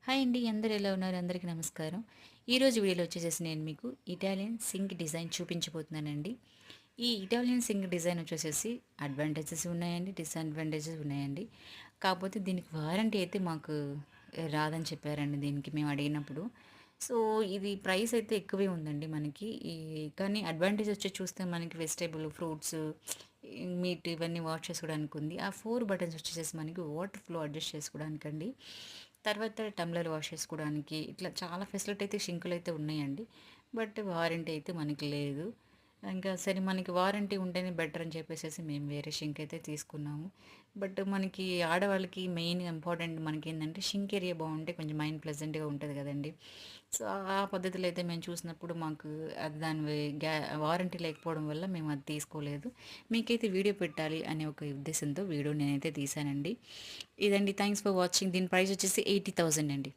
Hi అండి, అందరు ఎలా ఉన్నారు? అందరికీ నమస్కారం. ఈరోజు వీడియోలో వచ్చేసేసి నేను మీకు ఇటాలియన్ సింక్ డిజైన్ చూపించబోతున్నానండి. ఈ ఇటాలియన్ సింక్ డిజైన్ వచ్చేసేసి అడ్వాంటేజెస్ ఉన్నాయండి, డిసడ్వాంటేజెస్ ఉన్నాయండి. కాకపోతే దీనికి వారంటీ అయితే మాకు రాదని చెప్పారండి దీనికి మేము అడిగినప్పుడు. సో ఇది ప్రైస్ అయితే ఎక్కువే ఉందండి మనకి. కానీ అడ్వాంటేజ్ వచ్చి చూస్తే మనకి వెజిటేబుల్, ఫ్రూట్స్, మీట్ ఇవన్నీ వాష్ చేసుకోవడానికి ఉంది. ఆ 4 బటన్స్ వచ్చేసేసి మనకి వాటర్ ఫ్లో అడ్జస్ట్ చేసుకోవడానికండి. తర్వాత టంబ్లర్ వాష్ చేసుకోవడానికి ఇట్లా చాలా ఫెసిలిటీ అయితే షింకులు అయితే ఉన్నాయండి. బట్ వారంటీ అయితే మనకి లేదు. ఇంకా సరే మనకి వారంటీ ఉంటేనే బెటర్ అని చెప్పేసేసి మేము వేరే షింక్ అయితే తీసుకున్నాము. బట్ మనకి ఆడవాళ్ళకి మెయిన్ ఇంపార్టెంట్ మనకేందంటే షింక్ ఏరియా బాగుంటే కొంచెం మైండ్ ప్లెజెంట్‌గా ఉంటది గదండీ! సో, ఆ పద్ధతిలో అయితే మేము చూసినప్పుడు మాకు అది దాని వారంటీ లేకపోవడం వల్ల మేము అది తీసుకోలేదు. మీకైతే వీడియో పెట్టాలి అనే ఒక ఉద్దేశంతో వీడియో నేనైతే తీశానండి. ఇదండి. Thanks for watching. దీని ప్రైస్ వచ్చేసి 80,000 అండి.